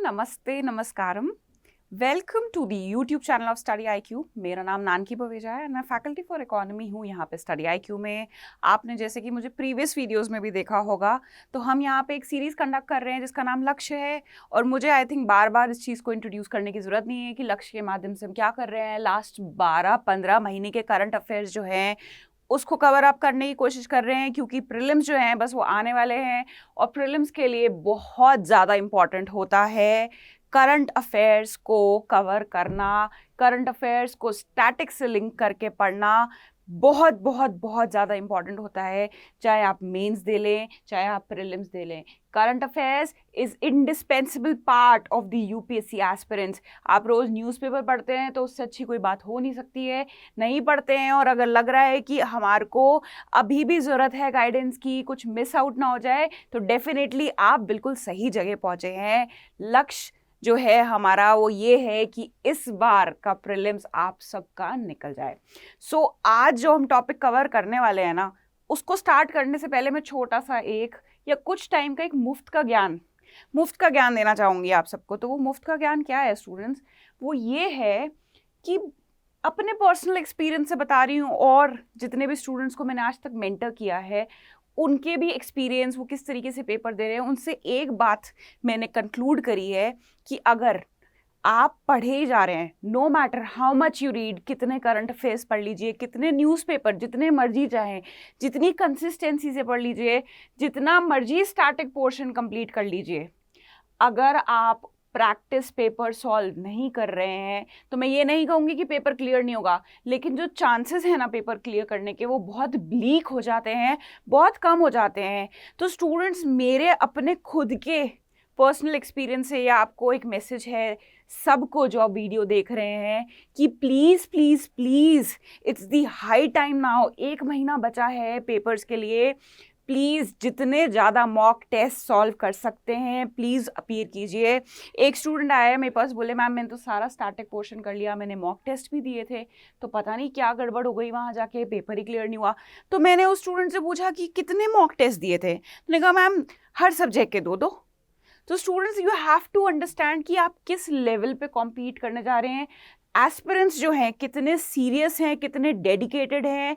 नमस्ते, नमस्कारम। Welcome to the YouTube channel of study IQ। मेरा नाम नानकी बवेजा है, मैं फैकल्टी फॉर इकोनॉमी हूँ यहाँ पे स्टडी IQ में। आपने जैसे कि मुझे प्रीवियस वीडियोस में भी देखा होगा, तो हम यहाँ पे एक सीरीज़ कंडक्ट कर रहे हैं जिसका नाम लक्ष्य है। और मुझे आई थिंक बार बार इस चीज़ को इंट्रोड्यूस करने की ज़रूरत नहीं है कि लक्ष्य के माध्यम से हम क्या कर रहे हैं। लास्ट 12-15 महीने के करंट अफेयर्स जो हैं उसको कवर अप करने की कोशिश कर रहे हैं, क्योंकि प्रीलिम्स जो हैं बस वो आने वाले हैं और प्रीलिम्स के लिए बहुत ज़्यादा इम्पॉर्टेंट होता है करंट अफेयर्स को कवर करना, करंट अफेयर्स को स्टैटिक से लिंक करके पढ़ना बहुत बहुत बहुत ज़्यादा इम्पॉर्टेंट होता है। चाहे आप मेंस दे लें, चाहे आप प्रीलिम्स दे लें, current affairs is indispensable part of the UPSC aspirants. आप रोज़ न्यूज़पेपर पढ़ते हैं तो उससे अच्छी कोई बात हो नहीं सकती है। नहीं पढ़ते हैं और अगर लग रहा है कि हमारे को अभी भी ज़रूरत है गाइडेंस की, कुछ मिस आउट ना हो जाए, तो डेफिनेटली आप बिल्कुल सही जगह पहुँचे हैं। लक्ष्य जो है हमारा वो ये है कि इस बार का प्रीलिम्स आप सबका निकल जाए। सो आज जो हम टॉपिक कवर करने वाले हैं ना, उसको स्टार्ट करने से पहले मैं छोटा सा एक या कुछ टाइम का एक मुफ्त का ज्ञान देना चाहूँगी आप सबको। तो वो मुफ्त का ज्ञान क्या है स्टूडेंट्स? वो ये है कि अपने पर्सनल एक्सपीरियंस से बता रही हूँ, और जितने भी स्टूडेंट्स को मैंने आज तक मेंटर किया है उनके भी एक्सपीरियंस, वो किस तरीके से पेपर दे रहे हैं, उनसे एक बात मैंने कंक्लूड करी है कि अगर आप पढ़े ही जा रहे हैं, no matter how much you read, कितने करंट अफेयर्स पढ़ लीजिए, कितने न्यूज़पेपर जितने मर्जी चाहें, जितनी कंसिस्टेंसी से पढ़ लीजिए, जितना मर्जी स्टैटिक पोर्शन कंप्लीट कर लीजिए, अगर आप प्रैक्टिस पेपर सॉल्व नहीं कर रहे हैं तो मैं ये नहीं कहूँगी कि पेपर क्लियर नहीं होगा, लेकिन जो चांसेस हैं ना पेपर क्लियर करने के, वो बहुत ब्लीक हो जाते हैं, बहुत कम हो जाते हैं। तो स्टूडेंट्स, मेरे अपने खुद के पर्सनल एक्सपीरियंस से ये आपको एक मैसेज है सबको जो आप वीडियो देख रहे हैं कि please please please, it's the high time now. 1 महीना बचा है पेपर्स के लिए। प्लीज़ जितने ज़्यादा मॉक टेस्ट सॉल्व कर सकते हैं प्लीज़ अपीयर कीजिए। एक स्टूडेंट आया मेरे पास, बोले मैम मैंने तो सारा स्टैटिक पोर्शन कर लिया, मैंने मॉक टेस्ट भी दिए थे, तो पता नहीं क्या गड़बड़ हो गई, वहाँ जाके पेपर ही क्लियर नहीं हुआ। तो मैंने उस स्टूडेंट से पूछा कि कितने मॉक टेस्ट दिए थे? मैंने कहा मैम हर सब्जेक्ट के 2-2। तो students, you have to understand कि आप किस लेवल पे कॉम्पीट करने जा रहे हैं। एस्पिरेंट्स जो हैं कितने सीरियस हैं, कितने डेडिकेटेड हैं,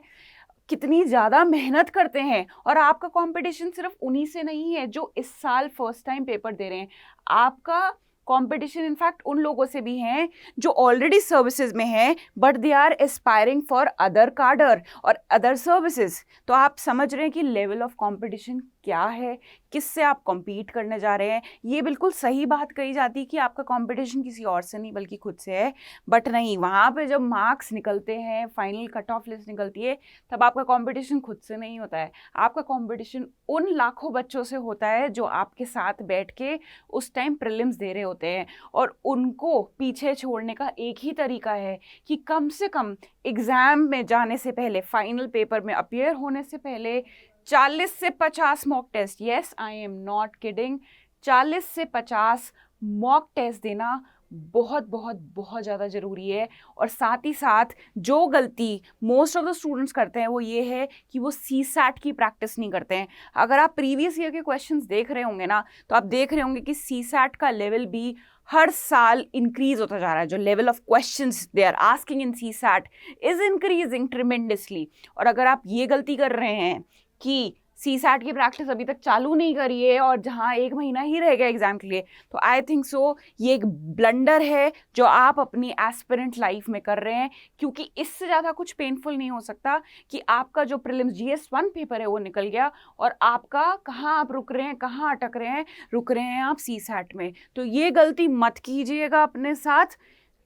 कितनी ज़्यादा मेहनत करते हैं। और आपका कंपटीशन सिर्फ उन्हीं से नहीं है जो इस साल फर्स्ट टाइम पेपर दे रहे हैं। आपका कंपटीशन इनफैक्ट उन लोगों से भी हैं जो ऑलरेडी सर्विसेज में हैं, but they are aspiring for other cadre और अदर सर्विसेज। तो आप समझ रहे हैं कि लेवल ऑफ कंपटीशन क्या है, किससे आप कॉम्पीट करने जा रहे हैं। ये बिल्कुल सही बात कही जाती है कि आपका कंपटीशन किसी और से नहीं बल्कि खुद से है, बट नहीं, वहाँ पे जब मार्क्स निकलते हैं, फाइनल कट ऑफ लिस्ट निकलती है, तब आपका कंपटीशन खुद से नहीं होता है। आपका कंपटीशन उन लाखों बच्चों से होता है जो आपके साथ बैठ के उस टाइम प्रीलिम्स दे रहे होते हैं। और उनको पीछे छोड़ने का एक ही तरीका है कि कम से कम एग्ज़ाम में जाने से पहले, फाइनल पेपर में अपीयर होने से पहले 40 से 50 mock test, yes I am not kidding, 40 से 50 मॉक टेस्ट देना बहुत बहुत बहुत ज़्यादा ज़रूरी है। और साथ ही साथ जो गलती मोस्ट ऑफ द स्टूडेंट्स करते हैं वो ये है कि वो CSAT की प्रैक्टिस नहीं करते हैं। अगर आप प्रीवियस ईयर के क्वेश्चंस देख रहे होंगे ना, तो आप देख रहे होंगे कि CSAT का लेवल भी हर साल इंक्रीज होता जा रहा है। जो level of questions they are asking in CSAT is increasing tremendously. और अगर आप ये गलती कर रहे हैं कि CSAT की प्रैक्टिस अभी तक चालू नहीं करी है और जहाँ 1 महीना ही रह गया एग्जाम के लिए, तो आई थिंक सो ये एक ब्लंडर है जो आप अपनी एस्पिरेंट लाइफ में कर रहे हैं। क्योंकि इससे ज़्यादा कुछ पेनफुल नहीं हो सकता कि आपका जो प्रीलिम्स GS1 पेपर है वो निकल गया और आपका कहाँ आप रुक रहे हैं, कहाँ अटक रहे हैं, रुक रहे हैं आप CSAT में। तो ये गलती मत कीजिएगा अपने साथ।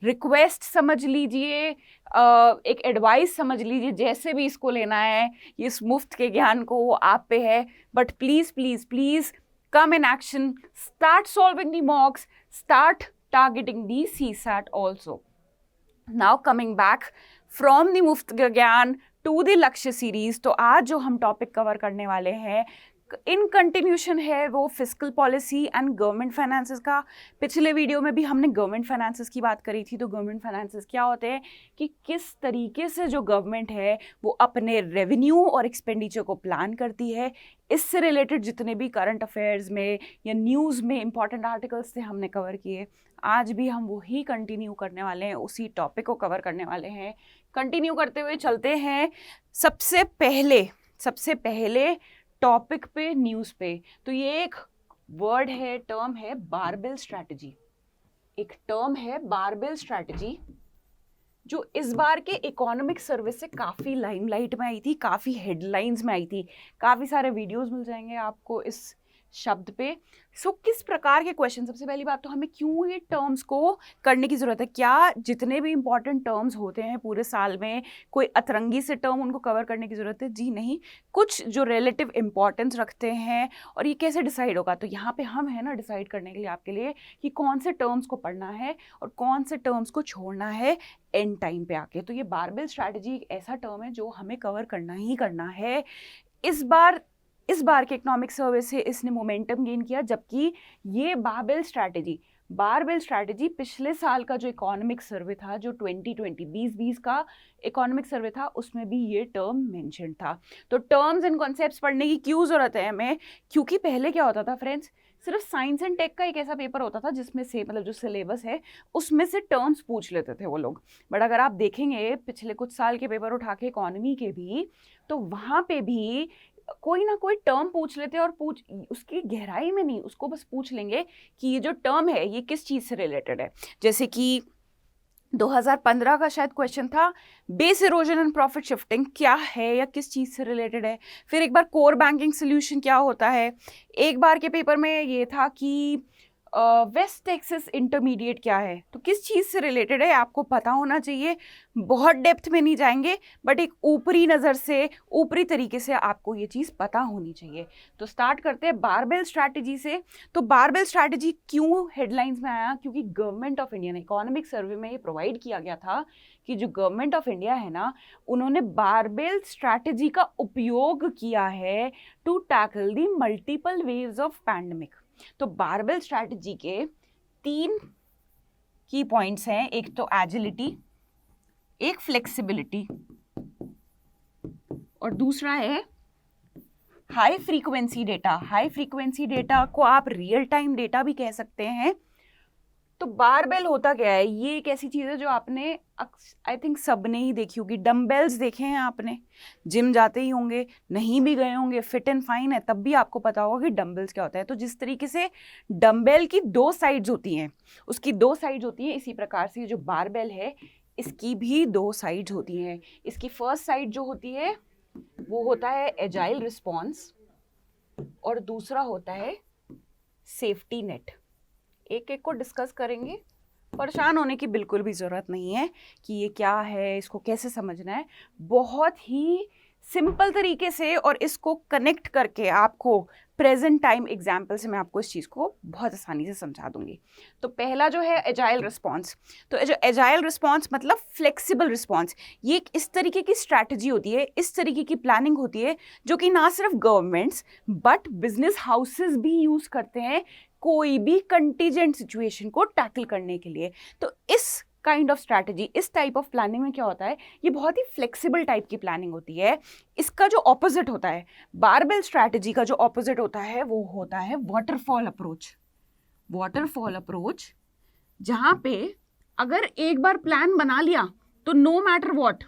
रिक्वेस्ट समझ लीजिए, एक एडवाइस समझ लीजिए, जैसे भी इसको लेना है, इस मुफ्त के ज्ञान को, वो आप पे है। But please please please come in action, start solving the मॉक्स, start targeting the CSAT also. Now coming back from the मुफ्त ज्ञान टू द लक्ष्य सीरीज, तो आज जो हम टॉपिक कवर करने वाले हैं इन कंटिन्यूशन है वो fiscal policy and government finances का। पिछले वीडियो में भी हमने गवर्नमेंट फाइनेंसेस की बात करी थी। तो गवर्नमेंट फाइनेंसेस क्या होते हैं कि किस तरीके से जो गवर्नमेंट है वो अपने रेवेन्यू और एक्सपेंडिचर को प्लान करती है। इससे रिलेटेड जितने भी करंट अफेयर्स में या न्यूज़ में इंपॉर्टेंट आर्टिकल्स थे हमने कवर किए। आज भी हम वही कंटिन्यू करने वाले हैं, उसी टॉपिक को कवर करने वाले हैं। कंटिन्यू करते हुए चलते हैं सबसे पहले टॉपिक पे, न्यूज़ पे। तो ये एक वर्ड है, टर्म है बारबेल स्ट्रैटेजी। एक टर्म है बारबेल स्ट्रैटेजी जो इस बार के इकोनॉमिक सर्वे से काफ़ी लाइमलाइट में आई थी, काफ़ी हेडलाइंस में आई थी। काफ़ी सारे वीडियोस मिल जाएंगे आपको इस शब्द पे। सो किस प्रकार के क्वेश्चन, सबसे पहली बात तो हमें क्यों ये टर्म्स को करने की ज़रूरत है। क्या जितने भी इंपॉर्टेंट टर्म्स होते हैं पूरे साल में कोई अतरंगी से टर्म उनको कवर करने की ज़रूरत है? जी नहीं, कुछ जो रिलेटिव इंपॉर्टेंस रखते हैं। और ये कैसे डिसाइड होगा? तो यहाँ पे हम है ना डिसाइड करने के लिए आपके लिए कि कौन से टर्म्स को पढ़ना है और कौन से टर्म्स को छोड़ना है एंड टाइम पे आके। तो ये बारबेल स्ट्रैटेजी एक ऐसा टर्म है जो हमें कवर करना ही करना है। इस बार के इकोनॉमिक सर्वे से इसने मोमेंटम गेन किया, जबकि ये बारबेल स्ट्रैटेजी पिछले साल का जो इकोनॉमिक सर्वे था, जो 2020 का इकोनॉमिक सर्वे था, उसमें भी ये टर्म मेंशन था। तो टर्म्स एंड कॉन्सेप्ट्स पढ़ने की क्यों ज़रूरत है हमें? क्योंकि पहले क्या होता था फ्रेंड्स, सिर्फ साइंस एंड टेक का एक ऐसा पेपर होता था जिसमें से मतलब जो सिलेबस है उसमें से टर्म्स पूछ लेते थे वो लोग। बट अगर आप देखेंगे पिछले कुछ साल के पेपर उठा के इकोनॉमी के भी, तो वहाँ पे भी कोई ना कोई टर्म पूछ लेते हैं और उसकी गहराई में नहीं, उसको बस पूछ लेंगे कि ये जो टर्म है ये किस चीज़ से रिलेटेड है। जैसे कि 2015 का शायद क्वेश्चन था, base erosion and profit shifting क्या है या किस चीज़ से रिलेटेड है। फिर एक बार कोर बैंकिंग सोल्यूशन क्या होता है। एक बार के पेपर में ये था कि वेस्ट टेक्सास इंटरमीडिएट क्या है, तो किस चीज़ से रिलेटेड है आपको पता होना चाहिए। बहुत डेप्थ में नहीं जाएंगे, बट एक ऊपरी नज़र से, ऊपरी तरीके से आपको ये चीज़ पता होनी चाहिए। तो स्टार्ट करते हैं बारबेल स्ट्रैटेजी से। तो बारबेल स्ट्रैटेजी क्यों हेडलाइंस में आया? क्योंकि गवर्नमेंट ऑफ इंडिया ने इकोनॉमिक सर्वे में ये प्रोवाइड किया गया था कि जो गवर्नमेंट ऑफ इंडिया है ना, उन्होंने बारबेल स्ट्रैटेजी का उपयोग किया है to tackle the multiple waves of pandemic. तो बारबेल स्ट्रैटेजी के 3 की पॉइंट्स हैं। एक तो एजिलिटी, एक फ्लेक्सिबिलिटी, और दूसरा है high frequency data. High frequency data को आप रियल टाइम डेटा भी कह सकते हैं। तो बारबेल होता क्या है? ये एक ऐसी चीज़ है जो आपने आई थिंक सबने ही देखी होगी। डम्बेल्स देखे हैं आपने, जिम जाते ही होंगे, नहीं भी गए होंगे, फिट एंड फाइन है तब भी आपको पता होगा कि डम्बेल्स क्या होता है। तो जिस तरीके से डम्बेल की 2 साइड्स होती हैं, उसकी 2 साइड्स होती हैं, इसी प्रकार से जो बारबेल है इसकी भी 2 साइड्स होती हैं। इसकी फर्स्ट साइड जो होती है वो होता है एजाइल रिस्पॉन्स और दूसरा होता है सेफ्टी नेट। एक एक को डिस्कस करेंगे। परेशान होने की बिल्कुल भी ज़रूरत नहीं है कि ये क्या है, इसको कैसे समझना है। बहुत ही सिंपल तरीके से और इसको कनेक्ट करके आपको प्रेजेंट टाइम एग्जाम्पल से मैं आपको इस चीज़ को बहुत आसानी से समझा दूंगी। तो पहला जो है एजाइल रिस्पॉन्स। तो जो एजाइल रिस्पॉन्स मतलब फ्लेक्सिबल रिस्पॉन्स, ये एक इस तरीके की स्ट्रैटेजी होती है, इस तरीके की प्लानिंग होती है जो कि ना सिर्फ गवर्नमेंट्स बट बिजनेस हाउसेस भी यूज़ करते हैं कोई भी कंटीजेंट सिचुएशन को टैकल करने के लिए। तो इस काइंड ऑफ स्ट्रैटेजी, इस टाइप ऑफ प्लानिंग में क्या होता है, ये बहुत ही फ्लेक्सिबल टाइप की प्लानिंग होती है। इसका जो ऑपोजिट होता है, बारबेल स्ट्रैटेजी का जो ऑपोजिट होता है वो होता है वाटरफॉल अप्रोच। वाटरफॉल अप्रोच जहाँ पे अगर एक बार प्लान बना लिया तो नो मैटर व्हाट,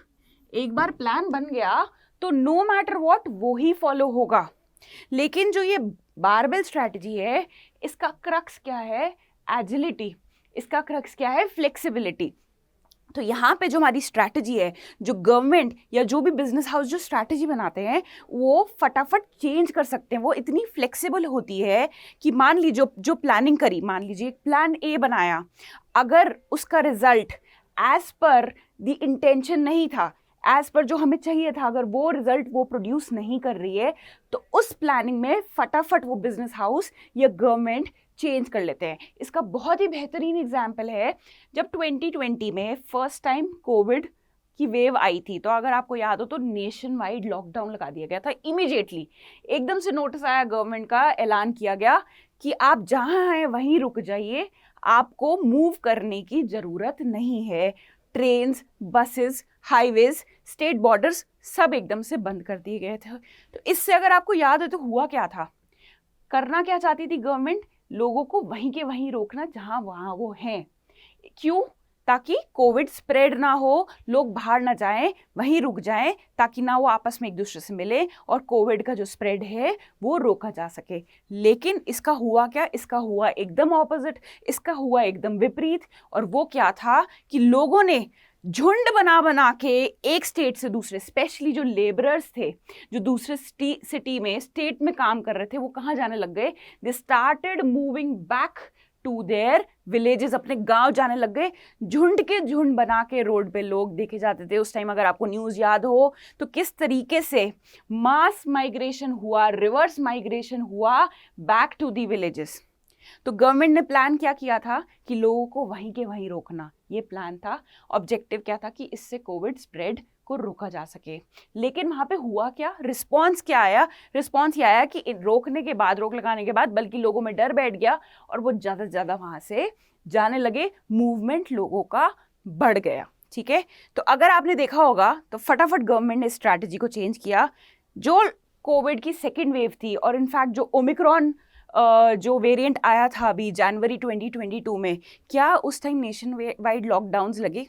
एक बार प्लान बन गया तो नो मैटर व्हाट वो ही फॉलो होगा। लेकिन जो ये बारबेल स्ट्रैटेजी है इसका क्रक्स क्या है? एजिलिटी। इसका क्रक्स क्या है? फ्लेक्सिबिलिटी। तो यहाँ पे जो हमारी स्ट्रैटेजी है, जो गवर्नमेंट या जो भी बिजनेस हाउस जो स्ट्रैटेजी बनाते हैं वो फटाफट चेंज कर सकते हैं। वो इतनी फ्लेक्सिबल होती है कि मान लीजिए जो प्लानिंग करी, मान लीजिए प्लान ए बनाया, अगर उसका result as per the intention नहीं था, एज पर जो हमें चाहिए था, अगर वो रिजल्ट वो प्रोड्यूस नहीं कर रही है तो उस प्लानिंग में फटाफट वो बिजनेस हाउस या गवर्नमेंट चेंज कर लेते हैं। इसका बहुत ही बेहतरीन एग्जाम्पल है जब 2020 में फर्स्ट टाइम कोविड की वेव आई थी, तो अगर आपको याद हो तो नेशन वाइड लॉकडाउन लगा दिया गया था इमीडिएटली। एकदम से नोटिस आया, गवर्नमेंट का ऐलान किया गया कि आप जहां हैं वहीं रुक जाइए, आपको मूव करने की जरूरत नहीं है। Trains, buses, highways, state borders सब एकदम से बंद कर दिए गए थे। तो इससे अगर आपको याद है तो हुआ क्या था, करना क्या चाहती थी गवर्नमेंट, लोगों को वहीं के वहीं रोकना जहां वहां वो हैं। क्यों? ताकि कोविड स्प्रेड ना हो, लोग बाहर ना जाएं, वहीं रुक जाएं, ताकि ना वो आपस में एक दूसरे से मिले और कोविड का जो स्प्रेड है वो रोका जा सके। लेकिन इसका हुआ क्या? इसका हुआ एकदम ऑपोजिट, इसका हुआ एकदम विपरीत। और वो क्या था कि लोगों ने झुंड बना बना के एक स्टेट से दूसरे, स्पेशली जो लेबरर्स थे जो दूसरे सिटी में, स्टेट में काम कर रहे थे, वो कहाँ जाने लग गए? They started moving back to their villages, अपने गांव जाने लग गए। झुंड के झुंड बना के रोड पे लोग देखे जाते थे उस टाइम। अगर आपको न्यूज़ याद हो तो किस तरीके से मास माइग्रेशन हुआ, रिवर्स माइग्रेशन हुआ बैक टू दी विलेजेस। तो गवर्नमेंट ने प्लान क्या किया था कि लोगों को वहीं के वहीं रोकना, ये प्लान था। ऑब्जेक्टिव क्या था कि इससे कोविड स्प्रेड को रोका जा सके। लेकिन वहां पे हुआ क्या? रिस्पॉन्स क्या आया? रिस्पॉन्स ये आया कि रोकने के बाद, रोक लगाने के बाद, बल्कि लोगों में डर बैठ गया और वो ज़्यादा से ज़्यादा वहां से जाने लगे। मूवमेंट लोगों का बढ़ गया। ठीक है, तो अगर आपने देखा होगा तो फटाफट गवर्नमेंट ने स्ट्रैटेजी को चेंज किया। जो कोविड की सेकेंड वेव थी, और इनफैक्ट जो ओमिक्रॉन जो वेरिएंट आया था अभी जनवरी 2022 में, क्या उस टाइम नेशन वाइड लॉकडाउन्स लगे?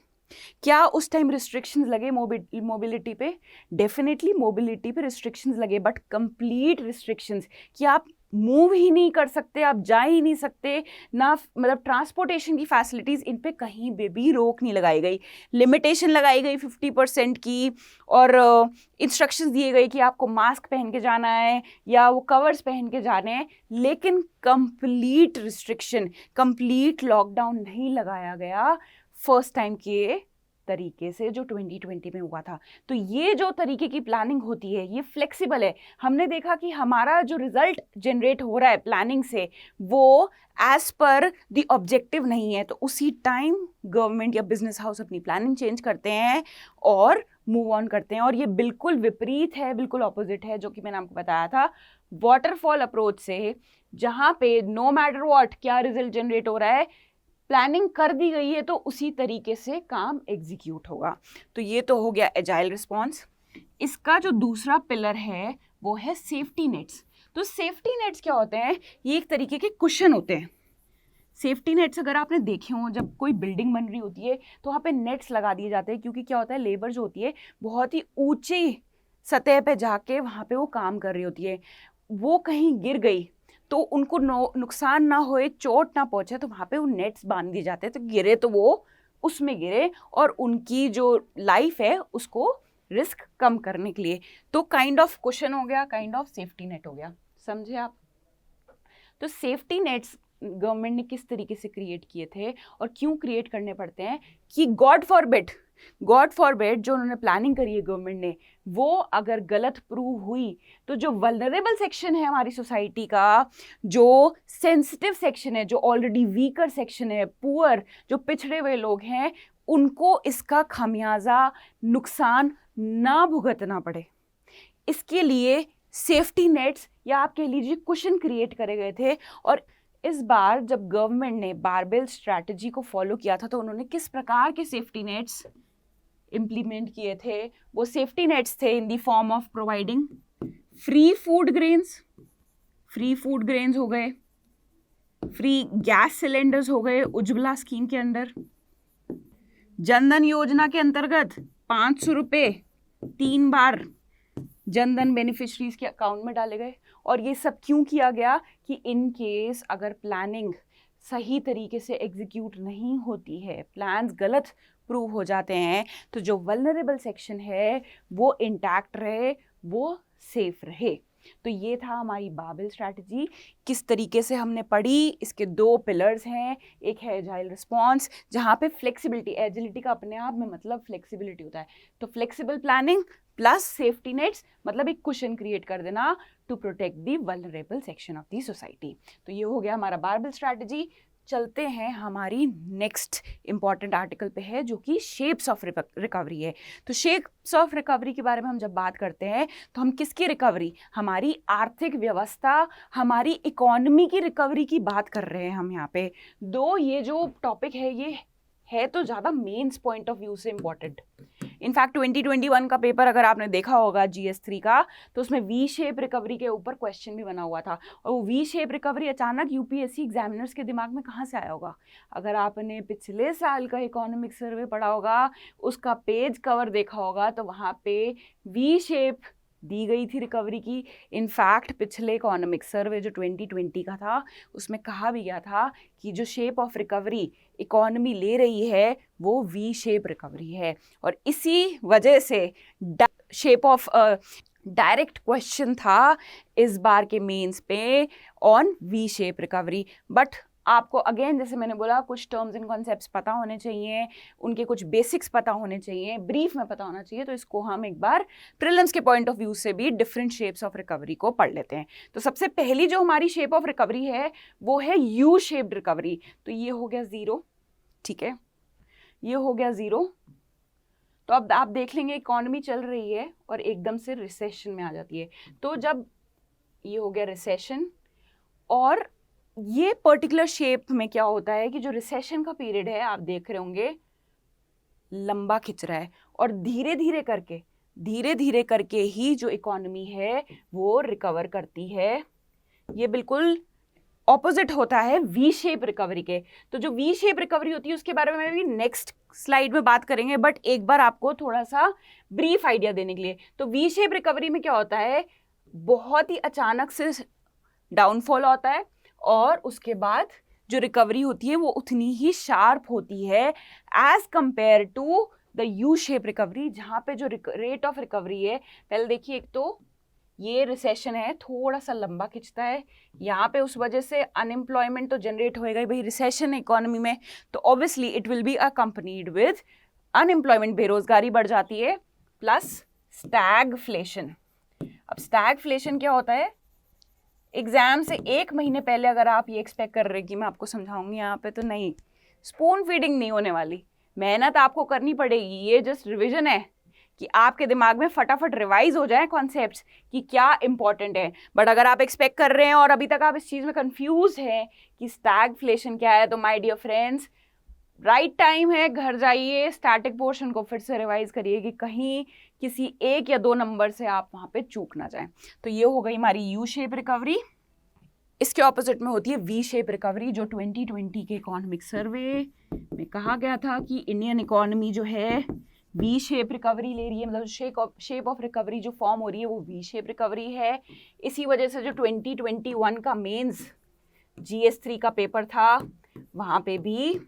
क्या उस टाइम रिस्ट्रिक्शंस लगे मोबिलिटी पे? डेफिनेटली मोबिलिटी पे रिस्ट्रिक्शंस लगे, बट कंप्लीट रिस्ट्रिक्शंस कि आप मूव ही नहीं कर सकते, आप जा ही नहीं सकते ना, मतलब ट्रांसपोर्टेशन की फैसिलिटीज़, इन पे कहीं पे भी रोक नहीं लगाई गई। लिमिटेशन लगाई गई 50% की, और इंस्ट्रक्शंस दिए गए कि आपको मास्क पहन के जाना है या वो कवर्स पहन के जाने हैं, लेकिन कंप्लीट रिस्ट्रिक्शन, कंप्लीट लॉकडाउन नहीं लगाया गया फर्स्ट टाइम के तरीके से जो 2020 में हुआ था। तो ये जो तरीके की प्लानिंग होती है ये फ्लेक्सिबल है। हमने देखा कि हमारा जो रिजल्ट जनरेट हो रहा है प्लानिंग से, वो एज पर द ऑब्जेक्टिव नहीं है। तो उसी टाइम गवर्नमेंट या बिजनेस हाउस अपनी प्लानिंग चेंज करते हैं और मूव ऑन करते हैं। और ये बिल्कुल विपरीत है, बिल्कुल ऑपोजिट है, जो कि मैंने आपको बताया था वाटरफॉल अप्रोच से, जहाँ पे नो मैटर व्हाट क्या रिजल्ट जनरेट हो रहा है, प्लानिंग कर दी गई है तो उसी तरीके से काम एग्जीक्यूट होगा। तो ये तो हो गया एजाइल रिस्पॉन्स। इसका जो दूसरा पिलर है वो है सेफ्टी नेट्स। तो सेफ्टी नेट्स क्या होते हैं? ये एक तरीके के कुशन होते हैं। सेफ्टी नेट्स अगर आपने देखे हों, जब कोई बिल्डिंग बन रही होती है तो वहाँ पे नेट्स लगा दिए जाते हैं, क्योंकि क्या होता है, लेबर जो होती है बहुत ही ऊंची सतह पे जाके वहाँ पे वो काम कर रही होती है। वो कहीं गिर गई तो उनको नुकसान ना होए, चोट ना पहुंचे, तो वहाँ पे वो नेट्स बांध दिए जाते हैं। तो गिरे तो वो उसमें गिरे और उनकी जो लाइफ है उसको रिस्क कम करने के लिए। तो काइंड ऑफ कुशन हो गया, काइंड ऑफ सेफ्टी नेट हो गया। समझे आप? तो सेफ्टी नेट्स गवर्नमेंट ने किस तरीके से क्रिएट किए थे और क्यों क्रिएट करने पड़ते हैं कि गॉड फॉरबिड जो उन्होंने प्लानिंग करी है गवर्नमेंट ने, वो अगर गलत प्रूव हुई तो जो वल्नरेबल सेक्शन है हमारी सोसाइटी का, जो सेंसिटिव सेक्शन है, जो ऑलरेडी वीकर सेक्शन है, पुअर, जो पिछड़े हुए लोग हैं, उनको इसका खामियाजा नुकसान ना भुगतना पड़े। इसके लिए सेफ्टी नेट्स या आप कह लीजिए कुशन क्रिएट करे गए थे। और इस बार जब गवर्नमेंट ने बारबेल स्ट्रैटेजी को फॉलो किया था तो उन्होंने किस प्रकार के सेफ्टी नेट्स इम्प्लीमेंट किए थे? वो सेफ्टी नेट्स थे in the form of providing free food grains हो गए, फ्री गैस सिलेंडर्स हो गए उज्ज्वला स्कीम के अंदर, जनधन योजना के अंतर्गत 500 रुपये 3 बार जनधन बेनिफिशरीज के अकाउंट में डाले गए। और ये सब क्यों किया गया कि इन केस अगर प्लानिंग सही तरीके से एग्जीक्यूट नहीं होती है, प्लान्स गलत प्रूव हो जाते हैं, तो जो वल्नरेबल सेक्शन है वो इंटैक्ट रहे, वो सेफ रहे। तो ये था हमारी बारबेल स्ट्रैटेजी। किस तरीके से हमने पढ़ी, इसके 2 पिलर्स हैं। एक है एजाइल रिस्पॉन्स, जहाँ पे फ्लेक्सिबिलिटी, एजिलिटी का अपने आप में मतलब फ्लेक्सिबिलिटी होता है। तो flexible planning plus safety nets, मतलब एक कुशन क्रिएट कर देना to protect the vulnerable section of the society. तो ये हो गया हमारा बारबेल स्ट्रैटेजी। चलते हैं हमारी नेक्स्ट इम्पॉर्टेंट आर्टिकल पे है, जो कि शेप्स ऑफ रिकवरी है। तो शेप्स ऑफ रिकवरी के बारे में हम जब बात करते हैं तो हम किसकी रिकवरी, हमारी आर्थिक व्यवस्था, हमारी इकोनॉमी की रिकवरी की बात कर रहे हैं हम यहाँ पे। दो ये जो टॉपिक है ये है तो ज़्यादा मेंस पॉइंट ऑफ व्यू से इम्पॉर्टेंट। इनफैक्ट 2021 का पेपर अगर आपने देखा होगा GS3 का, तो उसमें वी शेप रिकवरी के ऊपर क्वेश्चन भी बना हुआ था। और वो वी शेप रिकवरी अचानक UPSC एग्जामिनर्स के दिमाग में कहाँ से आया होगा? अगर आपने पिछले साल का इकोनॉमिक सर्वे पढ़ा होगा, उसका पेज कवर देखा होगा, तो वहाँ पे वी शेप दी गई थी रिकवरी की। इनफैक्ट पिछले इकोनॉमिक सर्वे जो 2020 का था, उसमें कहा भी गया था कि जो शेप ऑफ रिकवरी इकोनॉमी ले रही है वो वी शेप रिकवरी है। और इसी वजह से शेप ऑफ डायरेक्ट क्वेश्चन था इस बार के मेंस पे on V shape recovery. But आपको अगेन जैसे मैंने बोला, कुछ टर्म्स एंड कॉन्सेप्ट्स पता होने चाहिए, उनके कुछ बेसिक्स पता होने चाहिए, ब्रीफ में पता होना चाहिए। तो इसको हम एक बार प्रीलिम्स के पॉइंट ऑफ व्यू से भी डिफरेंट शेप्स ऑफ रिकवरी को पढ़ लेते हैं। तो सबसे पहली जो हमारी शेप ऑफ रिकवरी है वो है यू शेप्ड रिकवरी। तो ये हो गया 0, ठीक है, ये हो गया 0। तो अब आप देख लेंगे इकोनॉमी चल रही है और एकदम से रिसेशन में आ जाती है। तो जब ये हो गया रिसेशन, और ये पर्टिकुलर शेप में क्या होता है कि जो रिसेशन का पीरियड है आप देख रहे होंगे लंबा खिंच रहा है, और धीरे धीरे करके ही जो इकोनॉमी है वो रिकवर करती है। ये बिल्कुल ऑपोजिट होता है वी शेप रिकवरी के। तो जो वी शेप रिकवरी होती है उसके बारे में भी नेक्स्ट स्लाइड में बात करेंगे, बट एक बार आपको थोड़ा सा ब्रीफ आइडिया देने के लिए। तो वी शेप रिकवरी में क्या होता है, बहुत ही अचानक से डाउनफॉल होता है और उसके बाद जो रिकवरी होती है वो उतनी ही शार्प होती है as compared to the U shape recovery, जहाँ पे जो रेट ऑफ रिकवरी है, पहले देखिए, एक तो ये रिसेशन है, थोड़ा सा लंबा खिंचता है यहाँ पे, उस वजह से अनएम्प्लॉयमेंट तो जनरेट होएगा ही, भाई रिसेशन है इकोनॉमी में, तो obviously it will be accompanied with unemployment, बेरोजगारी बढ़ जाती है, प्लस स्टैगफ्लेशन। अब स्टैगफ्लेशन क्या होता है, एग्जाम से 1 महीने पहले अगर आप ये एक्सपेक्ट कर रहे हैं कि मैं आपको समझाऊंगी यहाँ पे, तो नहीं, स्पून फीडिंग नहीं होने वाली, मेहनत आपको करनी पड़ेगी। ये जस्ट रिवीजन है कि आपके दिमाग में फटाफट रिवाइज हो जाए कॉन्सेप्ट्स कि क्या इंपॉर्टेंट है। बट अगर आप एक्सपेक्ट कर रहे हैं और अभी तक आप इस चीज़ में कंफ्यूज हैं कि स्टैगफ्लेशन क्या है, तो my dear friends, right time है, घर जाइए, स्टैटिक पोर्शन को फिर से रिवाइज करिए कि कहीं किसी 1 या 2 नंबर से आप वहाँ पे चूक ना जाएं। तो ये हो गई हमारी यू शेप रिकवरी। इसके ऑपोजिट में होती है वी शेप रिकवरी, जो 2020 के इकोनॉमिक सर्वे में कहा गया था कि इंडियन इकोनॉमी जो है वी शेप रिकवरी ले रही है, मतलब शेप ऑफ रिकवरी जो फॉर्म हो रही है वो वी शेप रिकवरी है। इसी वजह से जो 2021 का मेंस GS3 का पेपर था वहाँ पे भी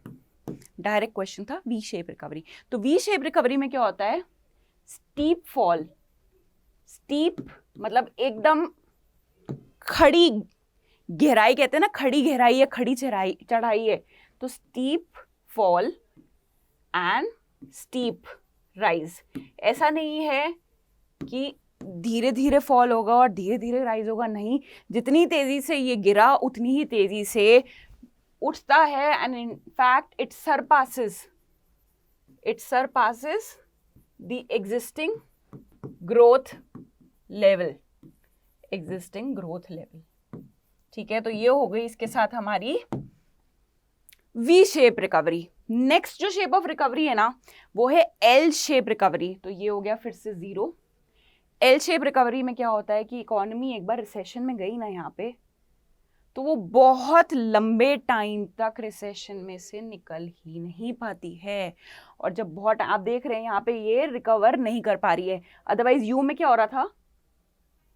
डायरेक्ट क्वेश्चन था वी शेप रिकवरी। तो वी शेप रिकवरी में क्या होता है, स्टीप फॉल, स्टीप मतलब एकदम खड़ी गहराई, कहते हैं ना, खड़ी गहराई है, खड़ी चढ़ाई है, तो steep fall and steep rise. ऐसा नहीं है कि धीरे धीरे फॉल होगा और धीरे धीरे राइज होगा, नहीं, जितनी तेजी से ये गिरा उतनी ही तेजी से उठता है, and in fact it surpasses the existing growth level, ठीक है। तो ये हो गई इसके साथ हमारी वी शेप रिकवरी। नेक्स्ट जो शेप ऑफ रिकवरी है ना वो है एल शेप रिकवरी। तो ये हो गया फिर से 0। एल शेप रिकवरी में क्या होता है कि इकोनॉमी एक बार रिसेशन में गई ना यहाँ पे, तो वो बहुत लंबे टाइम तक रिसेशन में से निकल ही नहीं पाती है। और जब बहुत आप देख रहे हैं यहाँ पे ये रिकवर नहीं कर पा रही है। अदरवाइज यू में क्या हो रहा था,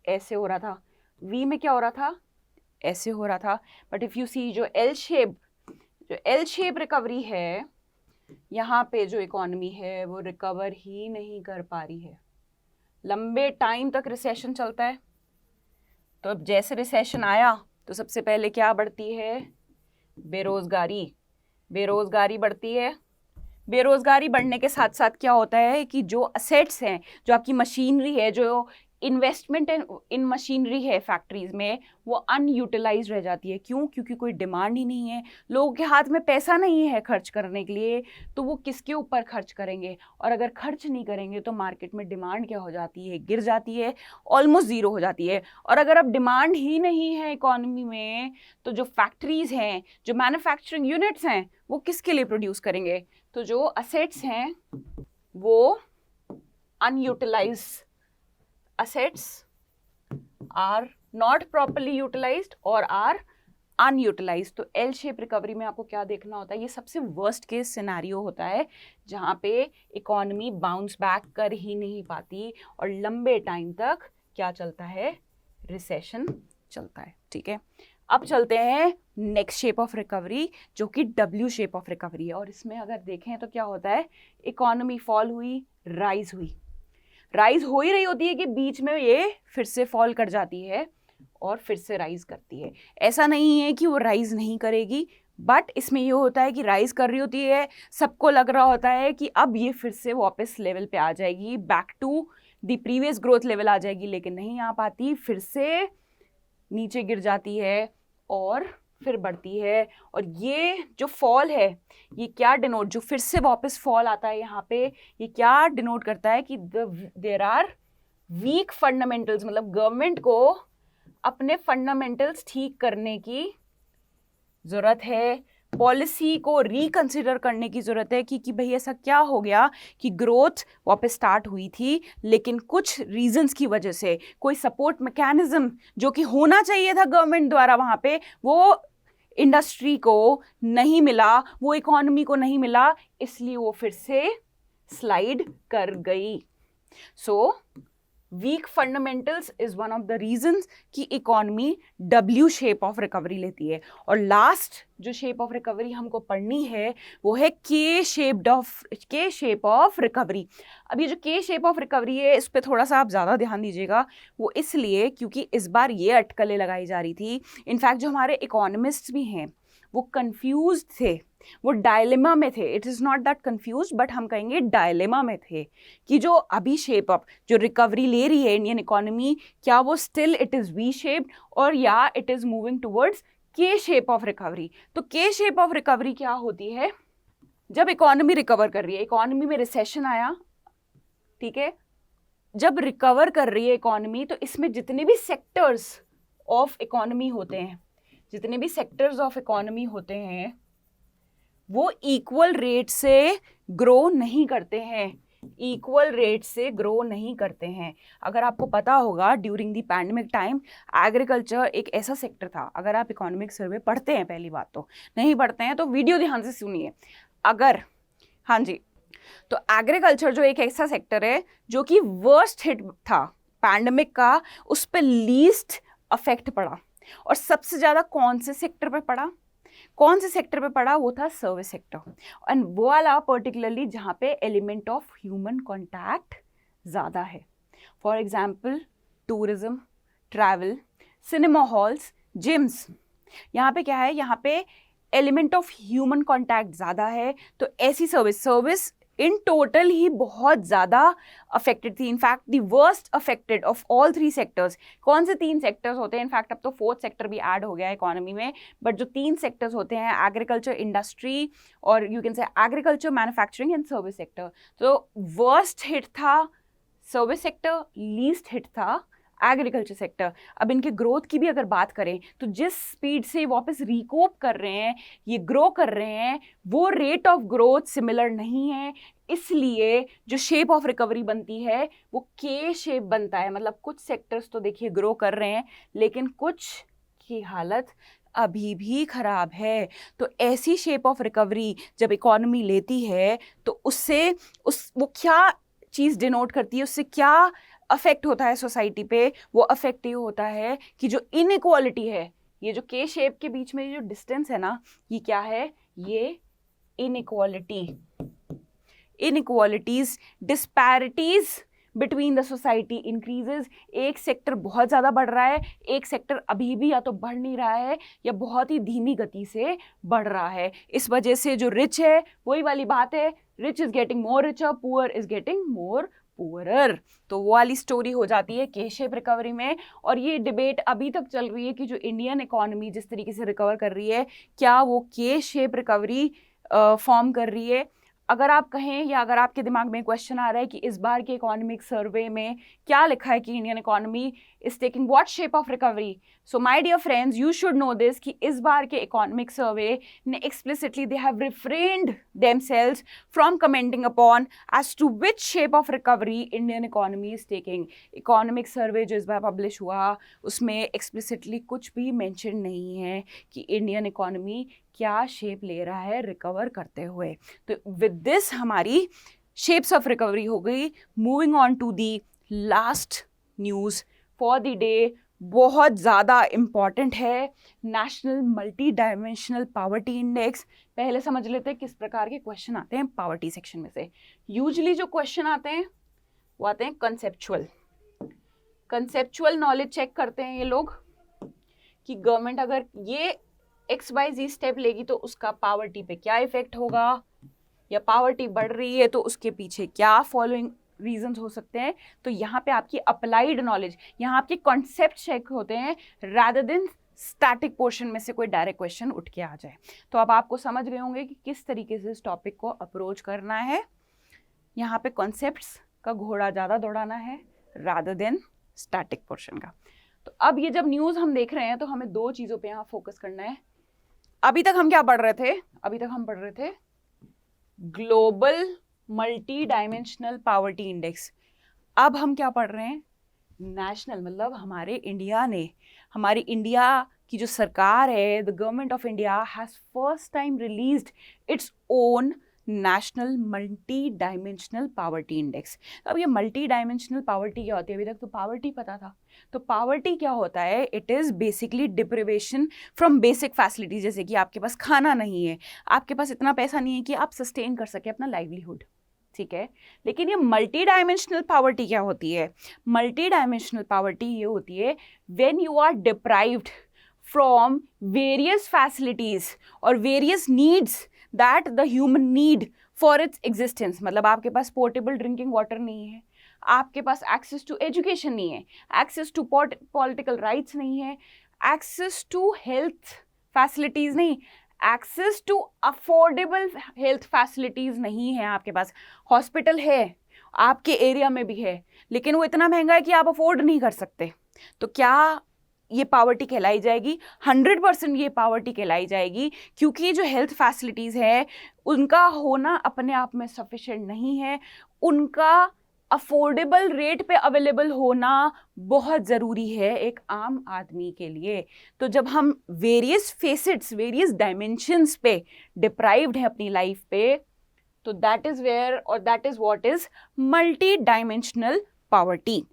ऐसे हो रहा था, वी में क्या हो रहा था, ऐसे हो रहा था। बट इफ यू सी जो एल शेप रिकवरी है, यहाँ पे जो इकोनॉमी है वो रिकवर ही नहीं कर पा रही है, लंबे टाइम तक रिसेशन चलता है। तो अब जैसे रिसेशन आया तो सबसे पहले क्या बढ़ती है, बेरोजगारी बढ़ती है। बेरोजगारी बढ़ने के साथ साथ क्या होता है कि जो असेट्स हैं, जो आपकी मशीनरी है, जो इन्वेस्टमेंट इन मशीनरी है फैक्ट्रीज में, वो अनयूटिलाइज रह जाती है। क्यों? क्योंकि कोई डिमांड ही नहीं है, लोगों के हाथ में पैसा नहीं है खर्च करने के लिए, तो वो किसके ऊपर खर्च करेंगे? और अगर खर्च नहीं करेंगे तो मार्केट में डिमांड क्या हो जाती है? गिर जाती है, ऑलमोस्ट ज़ीरो हो जाती है। और अगर अब डिमांड ही नहीं है इकोनॉमी में, तो जो फैक्ट्रीज हैं, जो मैन्युफैक्चरिंग यूनिट्स हैं, वो किसके लिए प्रोड्यूस करेंगे? तो जो असेट्स हैं वो unutilise assets are not properly utilized और are unutilized। तो एल शेप रिकवरी में आपको क्या देखना होता है? ये सबसे वर्स्ट केस सिनेरियो होता है जहाँ पे इकोनॉमी बाउंस बैक कर ही नहीं पाती और लंबे टाइम तक क्या चलता है? रिसेशन चलता है। ठीक है, अब चलते हैं नेक्स्ट शेप ऑफ रिकवरी, जो कि डब्ल्यू शेप ऑफ रिकवरी है। और इसमें अगर देखें तो क्या होता है? इकोनॉमी फॉल हुई, राइज हुई, राइज हो ही रही होती है कि बीच में ये फिर से फॉल कर जाती है और फिर से राइज करती है। ऐसा नहीं है कि वो राइज नहीं करेगी, बट इसमें ये होता है कि राइज कर रही होती है, सबको लग रहा होता है कि अब ये फिर से वापस लेवल पे आ जाएगी, back to the previous growth level आ जाएगी, लेकिन नहीं आ पाती, फिर से नीचे गिर जाती है और फिर बढ़ती है। और ये जो फॉल है, ये क्या डिनोट, जो फिर से वापस फॉल आता है यहाँ पे, ये क्या डिनोट करता है कि देयर आर वीक फंडामेंटल्स, मतलब गवर्नमेंट को अपने फंडामेंटल्स ठीक करने की ज़रूरत है, पॉलिसी को रिकंसिडर करने की ज़रूरत है कि भाई ऐसा क्या हो गया कि ग्रोथ वापस स्टार्ट हुई थी, लेकिन कुछ रीजंस की वजह से कोई सपोर्ट मैकेनिज्म जो कि होना चाहिए था गवर्नमेंट द्वारा वहाँ पे, वो इंडस्ट्री को नहीं मिला, वो इकोनॉमी को नहीं मिला, इसलिए वो फिर से स्लाइड कर गई। So weak fundamentals is one of the reasons कि economy W shape of recovery लेती है। और लास्ट जो शेप ऑफ रिकवरी हमको पढ़नी है वो है के शेप ऑफ रिकवरी। अब ये जो के शेप ऑफ रिकवरी है, इस पर थोड़ा सा आप ज़्यादा ध्यान दीजिएगा। वो इसलिए क्योंकि इस बार ये अटकलें लगाई जा रही थी। इनफैक्ट जो हमारे इकोनॉमिस्ट्स भी हैं वो कंफ्यूज थे, वो डायलेमा में थे। It is not that confuse, but हम कहेंगे डायलेमा में थे कि जो अभी शेप अप जो रिकवरी ले रही है इंडियन इकोनॉमी, क्या वो still it is V shaped और या इट इज़ मूविंग टुवर्ड्स के शेप ऑफ रिकवरी। तो के शेप ऑफ रिकवरी क्या होती है? जब इकोनॉमी रिकवर कर रही है, इकोनॉमी में रिसेशन आया, ठीक है, जब रिकवर कर रही है इकोनॉमी, तो इसमें जितने भी सेक्टर्स ऑफ इकोनॉमी होते हैं, जितने भी सेक्टर्स ऑफ इकोनॉमी होते हैं, वो इक्वल रेट से ग्रो नहीं करते हैं, इक्वल रेट से ग्रो नहीं करते हैं। अगर आपको पता होगा during the pandemic time agriculture एक ऐसा सेक्टर था, अगर आप इकोनॉमिक सर्वे पढ़ते हैं, पहली बात तो नहीं पढ़ते हैं तो वीडियो ध्यान से सुनिए। अगर हाँ जी, तो एग्रीकल्चर जो एक ऐसा सेक्टर है जो कि वर्स्ट हिट था पैंडेमिक का, उस पर लीस्ट अफेक्ट पड़ा। और सबसे ज़्यादा कौन से सेक्टर पे पड़ा? कौन से सेक्टर पे पड़ा? वो था सर्विस सेक्टर, एंड वो वाला पर्टिकुलरली जहाँ पे एलिमेंट ऑफ ह्यूमन कॉन्टैक्ट ज़्यादा है। For example tourism, travel, cinema halls, gyms, यहाँ पे क्या है? यहाँ पे एलिमेंट ऑफ ह्यूमन कॉन्टैक्ट ज़्यादा है, तो ऐसी सर्विस इन टोटल ही बहुत ज़्यादा अफेक्टेड थी। In fact the worst affected of all 3 sectors. कौन से 3 सेक्टर्स होते हैं? इनफैक्ट अब तो 4th सेक्टर भी ऐड हो गया है इकोनॉमी में, बट जो 3 सेक्टर्स होते हैं, एग्रीकल्चर, इंडस्ट्री और you can say agriculture, manufacturing and service sector. तो वर्स्ट हिट था सर्विस सेक्टर, लीस्ट हिट था एग्रीकल्चर सेक्टर। अब इनके ग्रोथ की भी अगर बात करें तो जिस स्पीड से वापस रिकोप कर रहे हैं, ये ग्रो कर रहे हैं, वो रेट ऑफ ग्रोथ सिमिलर नहीं है, इसलिए जो शेप ऑफ रिकवरी बनती है वो के शेप बनता है। मतलब कुछ सेक्टर्स तो देखिए ग्रो कर रहे हैं, लेकिन कुछ की हालत अभी भी खराब है। तो ऐसी शेप ऑफ रिकवरी जब इकोनॉमी लेती है तो उससे वो क्या चीज़ डिनोट करती है, उससे क्या अफेक्ट होता है सोसाइटी पे? वो अफेक्ट ये होता है कि जो इनइक्वालिटी है, ये जो के शेप के बीच में जो डिस्टेंस है ना, ये क्या है? ये inequalities, disparities between the society increases. एक सेक्टर बहुत ज़्यादा बढ़ रहा है, एक सेक्टर अभी भी या तो बढ़ नहीं रहा है या बहुत ही धीमी गति से बढ़ रहा है। इस वजह से जो रिच है, वही वाली बात है, rich is getting more richer, poor is getting more poorer. तो वो वाली स्टोरी हो जाती है के शेप रिकवरी में। और ये डिबेट अभी तक चल रही है कि जो इंडियन इकोनॉमी जिस तरीके से रिकवर कर रही है, क्या वो के शेप रिकवरी फॉर्म कर रही है। अगर आप कहें या अगर आपके दिमाग में क्वेश्चन आ रहा है कि इस बार के इकोनॉमिक सर्वे में क्या लिखा है कि Indian economy is taking what shape of recovery, so my dear friends you should know this कि इस बार के इकोनॉमिक सर्वे ने explicitly they have refrained themselves from commenting upon as to which shape of recovery Indian economy is taking. Economic survey जो इस बार publish हुआ उसमें explicitly कुछ भी मेंशन नहीं है कि इंडियन इकोनॉमी क्या शेप ले रहा है रिकवर करते हुए। तो विद दिस हमारी शेप्स ऑफ रिकवरी हो गई। Moving on to the last news for the day, बहुत ज़्यादा इम्पॉर्टेंट है, national multi dimensional poverty index. पहले समझ लेते हैं किस प्रकार के क्वेश्चन आते हैं पावर्टी सेक्शन में से। यूजुअली जो क्वेश्चन आते हैं वो आते हैं कंसेप्चुअल नॉलेज चेक करते हैं ये लोग कि गवर्नमेंट अगर ये XYZ स्टेप लेगी तो उसका पावर्टी पे क्या इफेक्ट होगा, या पावर्टी बढ़ रही है तो उसके पीछे क्या फॉलोइंग रीजंस हो सकते हैं। तो यहाँ पे आपकी अप्लाइड नॉलेज, यहाँ आपके कॉन्सेप्ट चेक होते हैं रादर देन स्टैटिक पोर्शन में से कोई डायरेक्ट क्वेश्चन उठ के आ जाए। तो अब आपको समझ गए होंगे कि किस तरीके से इस टॉपिक को अप्रोच करना है। यहाँ पे कॉन्सेप्ट्स का घोड़ा ज़्यादा दौड़ाना है रादर देन स्टैटिक पोर्शन का। तो अब ये जब न्यूज़ हम देख रहे हैं तो हमें दो चीज़ों पे यहाँ फोकस करना है। अभी तक हम क्या पढ़ रहे थे? अभी तक हम पढ़ रहे थे global multi dimensional poverty index. अब हम क्या पढ़ रहे हैं? नेशनल, मतलब हमारे इंडिया ने, हमारी इंडिया की जो सरकार है, the government of India has first time released its own national multi dimensional poverty index. अब ये मल्टी डायमेंशनल पावर्टी क्या होती है? अभी तक तो पावर्टी पता था। तो पावर्टी क्या होता है? It is basically deprivation from basic facilities, जैसे कि आपके पास खाना नहीं है, आपके पास इतना पैसा नहीं है कि आप सस्टेन कर सके अपना लाइवलीहुड, ठीक है। लेकिन ये मल्टी डायमेंशनल पावर्टी क्या होती है? मल्टी डायमेंशनल पावर्टी ये होती है when you are deprived from various facilities और various needs that the human need for its existence. मतलब आपके पास पोर्टेबल ड्रिंकिंग वाटर नहीं है, आपके पास एक्सेस टू एजुकेशन नहीं है, एक्सेस टू पॉलिटिकल राइट्स नहीं है, एक्सेस टू हेल्थ फैसिलिटीज़ नहीं, access to affordable health facilities नहीं है। आपके पास हॉस्पिटल है, आपके एरिया में भी है, लेकिन वो इतना महंगा है कि आप अफोर्ड नहीं कर सकते। तो क्या ये पावर्टी कहलाई जाएगी? 100% ये पावर्टी कहलाई जाएगी, क्योंकि जो हेल्थ फैसिलिटीज़ है उनका होना अपने आप में सफिशिएंट नहीं है, उनका अफोर्डेबल रेट पे अवेलेबल होना बहुत ज़रूरी है एक आम आदमी के लिए। तो जब हम वेरियस फेसेट्स, वेरियस डायमेंशंस पे डिप्राइव्ड है अपनी लाइफ पे, तो दैट इज़ वेयर और that is what is multi dimensional poverty.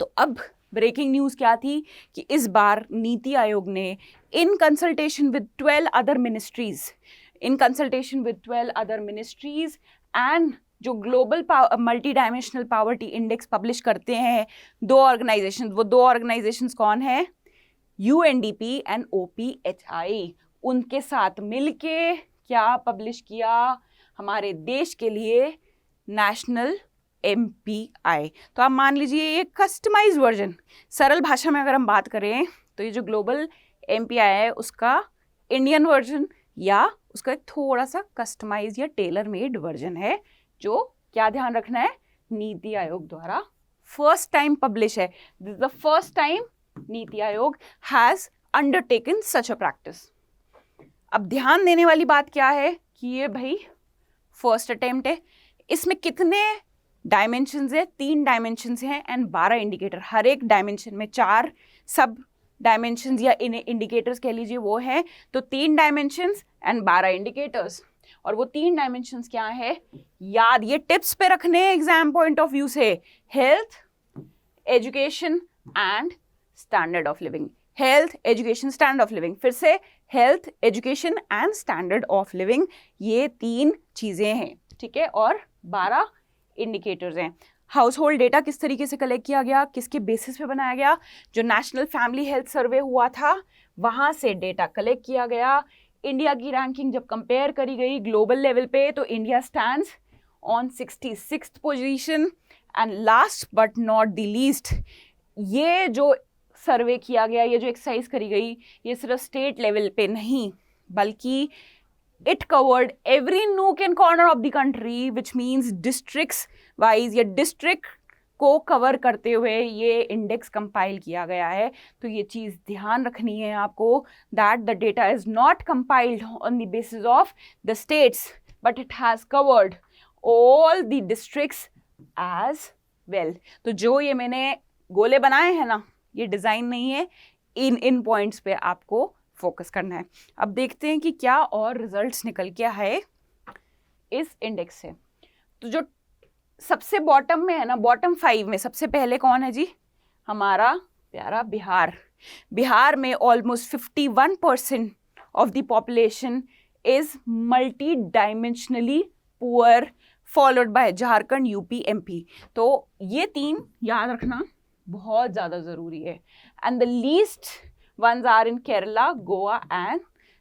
तो अब ब्रेकिंग न्यूज़ क्या थी कि इस बार नीति आयोग ने in consultation with 12 other ministries and जो global multi dimensional poverty index publish करते हैं दो ऑर्गेनाइजेशन, वो दो ऑर्गेनाइजेशंस कौन है? UNDP and OPHI। उनके साथ मिलके क्या पब्लिश किया? हमारे देश के लिए नेशनल MPI। तो आप मान लीजिए ये कस्टमाइज वर्जन, सरल भाषा में अगर हम बात करें तो ये जो ग्लोबल MPI है उसका इंडियन वर्जन या उसका एक थोड़ा सा कस्टमाइज या टेलर मेड वर्जन है, जो क्या ध्यान रखना है? नीति आयोग द्वारा फर्स्ट टाइम पब्लिश है। This is the first time NITI Aayog has undertaken such a practice. अब ध्यान देने वाली बात क्या है कि ये भाई फर्स्ट अटेम्प्ट है। इसमें कितने डायमेंशंस है? 3 डायमेंशंस हैं एंड 12 इंडिकेटर। हर एक डायमेंशन में 4 सब डायमेंशंस या इंडिकेटर्स कह लीजिए वो है। तो 3 डायमेंशंस एंड 12 इंडिकेटर्स। और वो 3 डायमेंशंस क्या है? याद, ये टिप्स पे रखने एग्जाम पॉइंट ऑफ व्यू से, health, education and standard of living. Health, education, standard of living. फिर से health, education and standard of living, ये 3 चीजें हैं, ठीक है। और 12 इंडिकेटर्स हैं। हाउस होल्ड डेटा किस तरीके से कलेक्ट किया गया, किसके बेसिस पे बनाया गया? जो नेशनल फैमिली हेल्थ सर्वे हुआ था वहां से डेटा कलेक्ट किया गया। इंडिया की रैंकिंग जब कंपेयर करी गई ग्लोबल लेवल पे तो India stands on 66th position and last but not the least, ये जो सर्वे किया गया, ये जो एक्सरसाइज करी गई, ये सिर्फ स्टेट लेवल पे नहीं बल्कि it covered every nook and corner of the country, which means districts wise या डिस्ट्रिक्ट को कवर करते हुए ये इंडेक्स कंपाइल किया गया है। तो ये चीज़ ध्यान रखनी है आपको, that the data is not compiled on the basis of the states but it has covered all the districts as well. तो जो ये मैंने गोले बनाए हैं ना, ये डिज़ाइन नहीं है, इन पॉइंट्स पे आपको फोकस करना है। अब देखते हैं कि क्या और रिजल्ट्स निकल के आए इस इंडेक्स से। तो जो सबसे बॉटम में है ना, बॉटम 5 में सबसे पहले कौन है जी? हमारा प्यारा बिहार। बिहार में almost 51% of the population is multi dimensionally poor, followed by Jharkhand, UP, MP. तो ये 3 याद रखना बहुत ज़्यादा ज़रूरी है। And the least ones are in Kerala, Goa and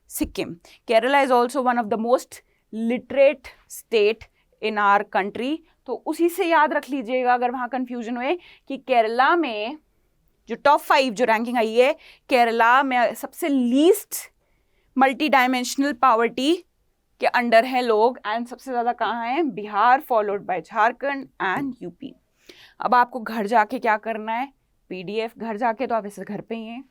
Sikkim. Kerala is also one of the most literate state in our country. तो उसी से याद रख लीजिएगा अगर वहाँ कंफ्यूजन हुए कि केरला में जो टॉप 5 जो रैंकिंग आई है, केरला में सबसे लीस्ट मल्टी डायमेंशनल पॉवर्टी के अंडर है लोग, एंड सबसे ज़्यादा कहाँ है? Bihar, followed by Jharkhand and UP. अब आपको घर जाके क्या करना है? PDF घर जाके तो आप इसे घर पे ही हैं।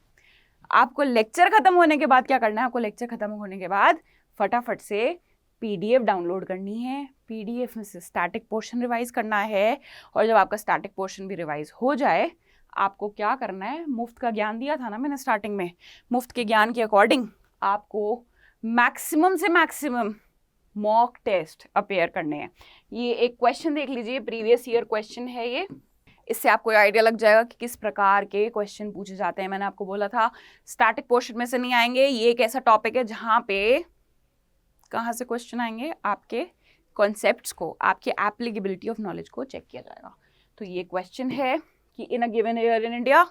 आपको लेक्चर खत्म होने के बाद क्या करना है? आपको लेक्चर खत्म होने के बाद फटाफट से PDF डाउनलोड करनी है, PDF में से स्टैटिक पोर्शन रिवाइज करना है, और जब आपका स्टैटिक पोर्शन भी रिवाइज हो जाए, आपको क्या करना है? मुफ्त का ज्ञान दिया था ना मैंने स्टार्टिंग में, मुफ्त के ज्ञान के अकॉर्डिंग आपको मैक्सिमम से मैक्सिमम मॉक टेस्ट अपेयर करने हैं। ये एक क्वेश्चन देख लीजिए, प्रीवियस ईयर क्वेश्चन है ये, इससे आपको आइडिया लग जाएगा कि किस प्रकार के क्वेश्चन पूछे जाते हैं। मैंने आपको बोला था स्टैटिक पोर्शन में से नहीं आएंगे, ये एक ऐसा टॉपिक है जहाँ पे कहाँ से क्वेश्चन आएंगे? आपके कॉन्सेप्ट्स को, आपके एप्लीकेबिलिटी ऑफ नॉलेज को चेक किया जाएगा। तो ये क्वेश्चन है कि in a given year in India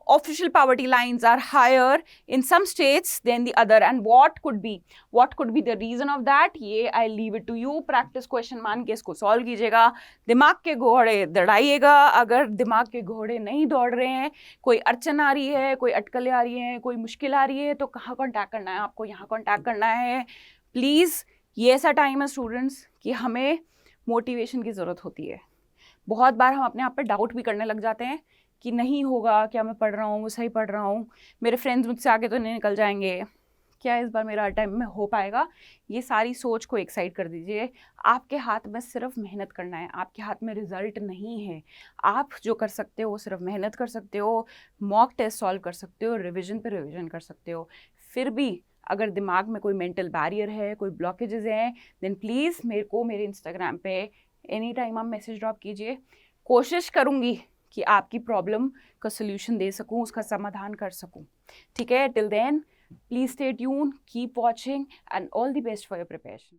official poverty lines are higher in some states than the other, and what could be the reason of that? ये I leave it to you, practice question मान के इसको solve कीजिएगा, दिमाग के घोड़े दौड़ाइएगा। अगर दिमाग के घोड़े नहीं दौड़ रहे हैं, कोई अड़चन आ रही है, कोई अटकलें आ रही हैं, कोई मुश्किल आ रही है, तो कहाँ कॉन्टैक्ट करना है? आपको यहाँ कॉन्टैक्ट करना है। प्लीज़, ये ऐसा टाइम है स्टूडेंट्स कि हमें मोटिवेशन की ज़रूरत होती है। बहुत बार हम अपने आप पर डाउट भी करने लग जाते हैं कि नहीं होगा, क्या मैं पढ़ रहा हूँ वो सही पढ़ रहा हूँ, मेरे फ्रेंड्स मुझसे आगे तो नहीं निकल जाएंगे, क्या इस बार मेरा टाइम में हो पाएगा? ये सारी सोच को एक साइड कर दीजिए। आपके हाथ में सिर्फ मेहनत करना है, आपके हाथ में रिजल्ट नहीं है। आप जो कर सकते हो वो सिर्फ मेहनत कर सकते हो, मॉक टेस्ट सॉल्व कर सकते हो, रिविजन पे रिविजन कर सकते हो। फिर भी अगर दिमाग में कोई मेंटल बैरियर है, कोई ब्लॉकेजेस हैं, देन प्लीज़ मेरे को मेरे इंस्टाग्राम पे एनी टाइम आप मैसेज ड्रॉप कीजिए। कोशिश करूँगी कि आपकी प्रॉब्लम का सोल्यूशन दे सकूं, उसका समाधान कर सकूं। ठीक है, till then please stay tune, keep watching, and all the best for your preparation.